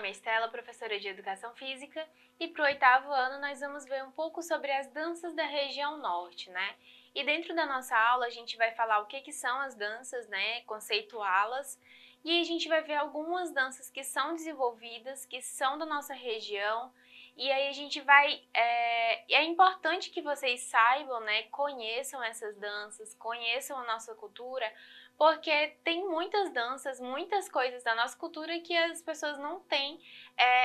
nome é Estela, professora de Educação Física, e para o 8º ano nós vamos ver um pouco sobre as danças da região norte, né? E dentro da nossa aula a gente vai falar o que são as danças, né? Conceituá-las, e a gente vai ver algumas danças que são desenvolvidas, que são da nossa região, e aí a gente vai... É importante que vocês saibam, né? Conheçam essas danças, conheçam a nossa cultura, porque tem muitas danças, muitas coisas da nossa cultura que as pessoas não têm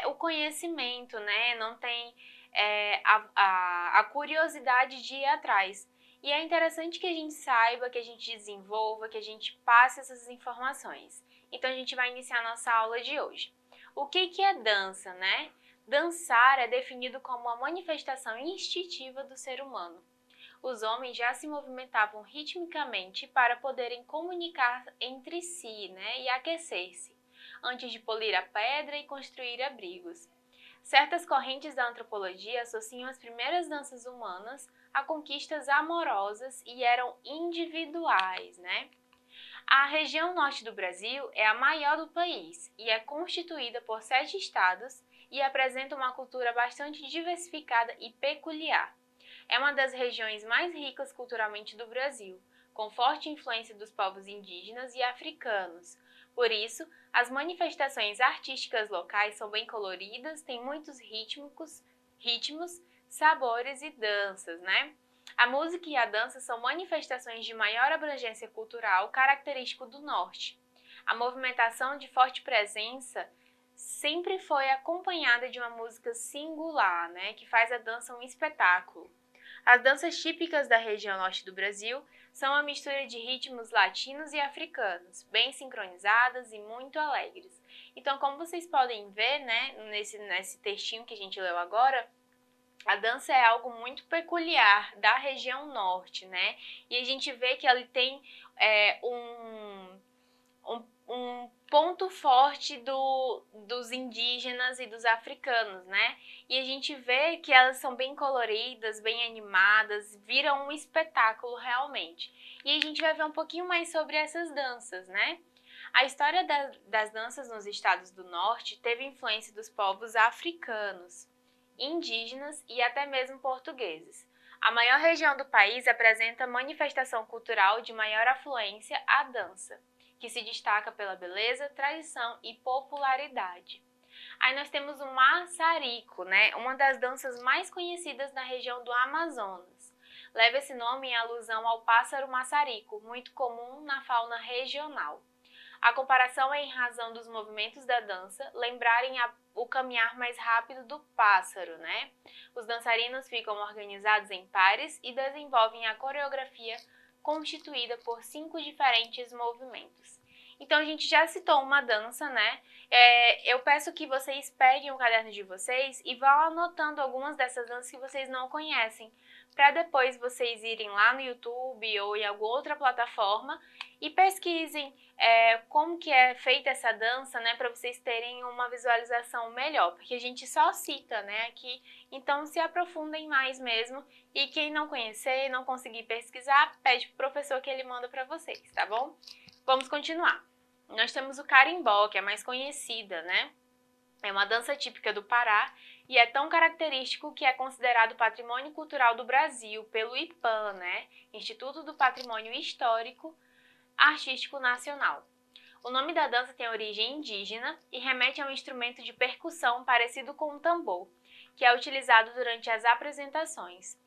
o conhecimento, né? Não têm a curiosidade de ir atrás. E é interessante que a gente saiba, que a gente desenvolva, que a gente passe essas informações. Então a gente vai iniciar a nossa aula de hoje. O que é dança, né? Dançar é definido como uma manifestação instintiva do ser humano. Os homens já se movimentavam ritmicamente para poderem comunicar entre si, né, e aquecer-se, antes de polir a pedra e construir abrigos. Certas correntes da antropologia associam as primeiras danças humanas a conquistas amorosas e eram individuais, né? A região norte do Brasil é a maior do país e é constituída por 7 estados e apresenta uma cultura bastante diversificada e peculiar. É uma das regiões mais ricas culturalmente do Brasil, com forte influência dos povos indígenas e africanos. Por isso, as manifestações artísticas locais são bem coloridas, têm muitos ritmos, sabores e danças, né? A música e a dança são manifestações de maior abrangência cultural, característico do norte. A movimentação de forte presença sempre foi acompanhada de uma música singular, né, que faz a dança um espetáculo. As danças típicas da região norte do Brasil são uma mistura de ritmos latinos e africanos, bem sincronizadas e muito alegres. Então, como vocês podem ver, né, nesse textinho que a gente leu agora, a dança é algo muito peculiar da região norte, né? E a gente vê que ela tem um ponto forte dos indígenas e dos africanos, né? E a gente vê que elas são bem coloridas, bem animadas, viram um espetáculo realmente. E a gente vai ver um pouquinho mais sobre essas danças, né? A história das danças nos estados do norte teve influência dos povos africanos, indígenas e até mesmo portugueses. A maior região do país apresenta manifestação cultural de maior afluência à dança, que se destaca pela beleza, tradição e popularidade. Aí nós temos o maçarico, né? Uma das danças mais conhecidas na região do Amazonas. Leva esse nome em alusão ao pássaro maçarico, muito comum na fauna regional. A comparação é em razão dos movimentos da dança lembrarem o caminhar mais rápido do pássaro, né? Os dançarinos ficam organizados em pares e desenvolvem a coreografia constituída por 5 diferentes movimentos. Então a gente já citou uma dança, né? Eu peço que vocês peguem o caderno de vocês e vão anotando algumas dessas danças que vocês não conhecem, para depois vocês irem lá no YouTube ou em alguma outra plataforma e pesquisem como que é feita essa dança, né, para vocês terem uma visualização melhor, porque a gente só cita, né, aqui, então se aprofundem mais mesmo, e quem não conhecer, não conseguir pesquisar, pede pro professor que ele manda para vocês, tá bom? Vamos continuar. Nós temos o carimbó, que é a mais conhecida, né? É uma dança típica do Pará e é tão característico que é considerado Patrimônio Cultural do Brasil pelo IPAM, né? Instituto do Patrimônio Histórico Artístico Nacional. O nome da dança tem origem indígena e remete a um instrumento de percussão parecido com um tambor, que é utilizado durante as apresentações.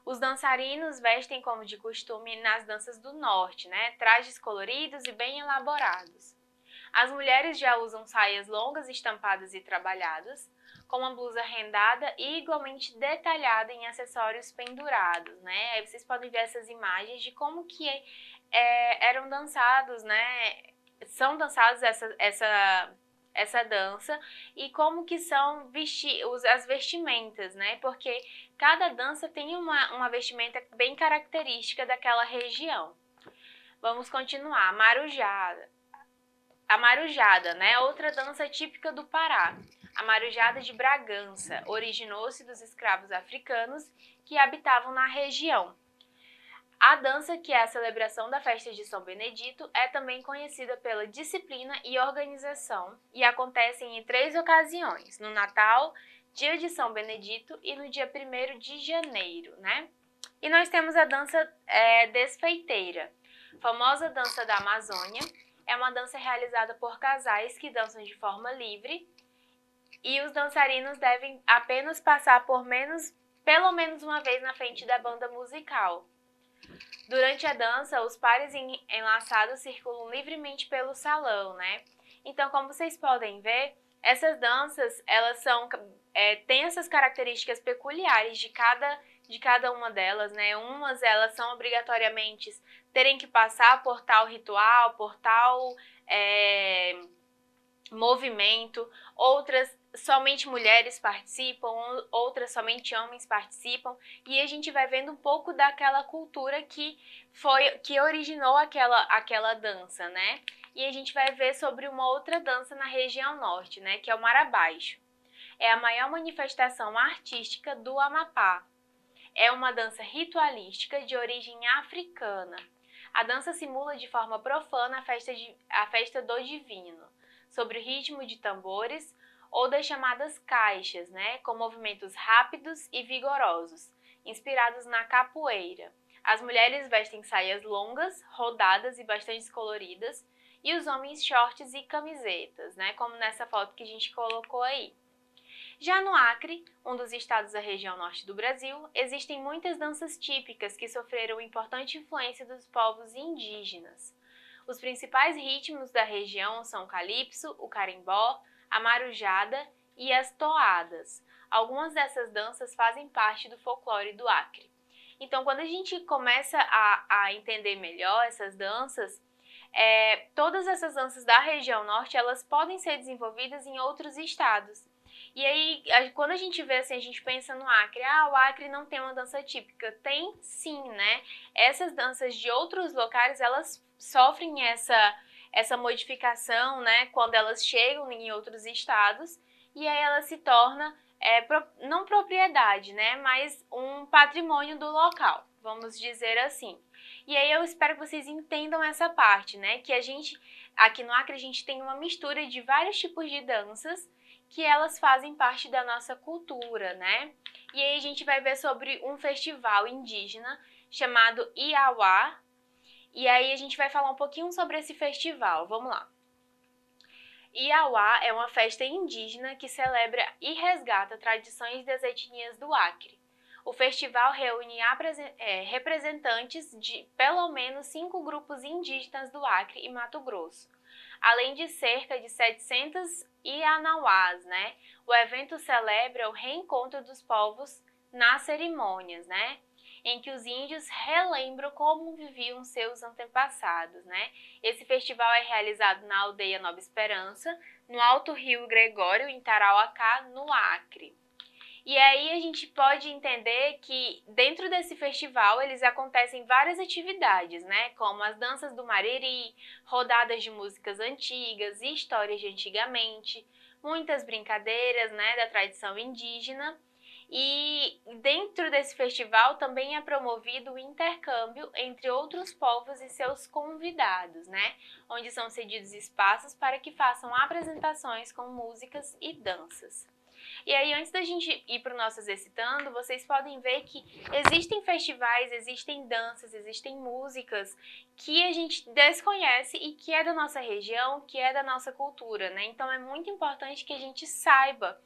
Os dançarinos vestem como de costume nas danças do norte, né? Trajes coloridos e bem elaborados. As mulheres já usam saias longas, estampadas e trabalhadas, com uma blusa rendada e igualmente detalhada em acessórios pendurados, né? Aí vocês podem ver essas imagens de como que eram dançados, né? São dançados essa dança e como que são as vestimentas, né? Porque cada dança tem uma vestimenta bem característica daquela região. Vamos continuar. A marujada, né? Outra dança típica do Pará. A marujada de Bragança originou-se dos escravos africanos que habitavam na região. A dança, que é a celebração da festa de São Benedito, é também conhecida pela disciplina e organização e acontece em 3 ocasiões: no Natal, dia de São Benedito e no dia 1º de janeiro, né? E nós temos a dança desfeiteira, famosa dança da Amazônia. É uma dança realizada por casais que dançam de forma livre e os dançarinos devem apenas passar pelo menos uma vez na frente da banda musical. Durante a dança, os pares enlaçados circulam livremente pelo salão, né? Então, como vocês podem ver, essas danças, elas têm essas características peculiares de cada uma delas, né? Umas, elas são obrigatoriamente terem que passar por tal ritual, por tal movimento, outras somente mulheres participam, outras somente homens participam, e a gente vai vendo um pouco daquela cultura que originou aquela dança, né? E a gente vai ver sobre uma outra dança na região norte, né, que é o Marabaixo. É a maior manifestação artística do Amapá. É uma dança ritualística de origem africana. A dança simula de forma profana a festa do divino, sobre o ritmo de tambores ou das chamadas caixas, né, com movimentos rápidos e vigorosos, inspirados na capoeira. As mulheres vestem saias longas, rodadas e bastante coloridas, e os homens shorts e camisetas, né, como nessa foto que a gente colocou aí. Já no Acre, um dos estados da região norte do Brasil, existem muitas danças típicas que sofreram importante influência dos povos indígenas. Os principais ritmos da região são o calypso, o carimbó, a marujada e as toadas. Algumas dessas danças fazem parte do folclore do Acre. Então, quando a gente começa a entender melhor essas danças, todas essas danças da região norte, elas podem ser desenvolvidas em outros estados. E aí, quando a gente vê assim, a gente pensa no Acre, o Acre não tem uma dança típica. Tem sim, né? Essas danças de outros locais, elas sofrem essa modificação, né, quando elas chegam em outros estados, e aí ela se torna, não propriedade, né, mas um patrimônio do local, vamos dizer assim. E aí eu espero que vocês entendam essa parte, né, que a gente, aqui no Acre, a gente tem uma mistura de vários tipos de danças, que elas fazem parte da nossa cultura, né? E aí a gente vai ver sobre um festival indígena chamado Iauá, e aí a gente vai falar um pouquinho sobre esse festival. Vamos lá. Iauá é uma festa indígena que celebra e resgata tradições das etnias do Acre. O festival reúne representantes de pelo menos 5 grupos indígenas do Acre e Mato Grosso, além de cerca de 700 Ianauás, né? O evento celebra o reencontro dos povos nas cerimônias, né, em que os índios relembram como viviam seus antepassados, né? Esse festival é realizado na aldeia Nova Esperança, no Alto Rio Gregório, em Tarauacá, no Acre. E aí a gente pode entender que dentro desse festival eles acontecem várias atividades, né? Como as danças do Mariri, rodadas de músicas antigas e histórias de antigamente, muitas brincadeiras, né, da tradição indígena. E dentro desse festival também é promovido o intercâmbio entre outros povos e seus convidados, né? Onde são cedidos espaços para que façam apresentações com músicas e danças. E aí, antes da gente ir para o nosso exercitando, vocês podem ver que existem festivais, existem danças, existem músicas que a gente desconhece e que é da nossa região, que é da nossa cultura, né? Então, é muito importante que a gente saiba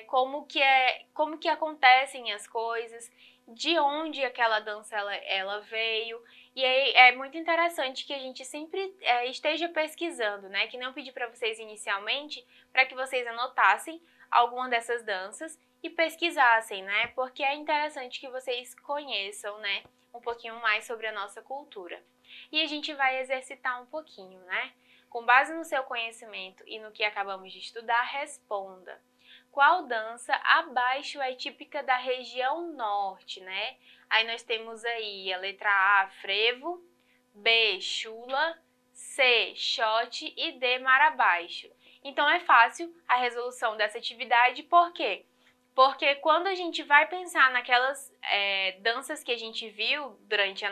como que acontecem as coisas, de onde aquela dança ela veio. E aí é muito interessante que a gente sempre esteja pesquisando, né? Que não pedi para vocês inicialmente, para que vocês anotassem alguma dessas danças e pesquisassem, né? Porque é interessante que vocês conheçam, né, um pouquinho mais sobre a nossa cultura. E a gente vai exercitar um pouquinho, né? Com base no seu conhecimento e no que acabamos de estudar, responda. Qual dança abaixo é típica da região norte, né? Aí nós temos aí a letra A, frevo, B, chula, C, xote e D, marabaixo. Então é fácil a resolução dessa atividade, por quê? Porque quando a gente vai pensar naquelas danças que a gente viu durante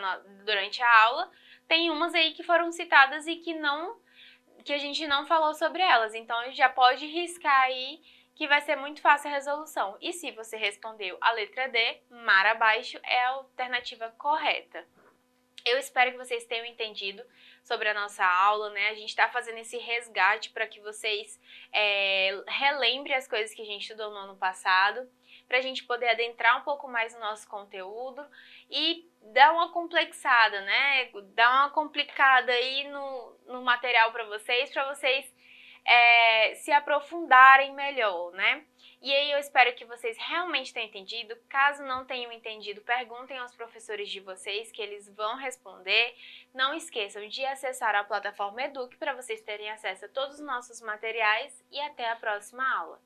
a aula, tem umas aí que foram citadas e que a gente não falou sobre elas. Então, a gente já pode riscar aí que vai ser muito fácil a resolução. E se você respondeu a letra D, mar abaixo é a alternativa correta. Eu espero que vocês tenham entendido sobre a nossa aula, né? A gente está fazendo esse resgate para que vocês relembrem as coisas que a gente estudou no ano passado, para a gente poder adentrar um pouco mais no nosso conteúdo e dar uma complexada, né? Dar uma complicada aí no material para vocês se aprofundarem melhor, né? E aí eu espero que vocês realmente tenham entendido. Caso não tenham entendido, perguntem aos professores de vocês que eles vão responder. Não esqueçam de acessar a plataforma Eduque para vocês terem acesso a todos os nossos materiais e até a próxima aula.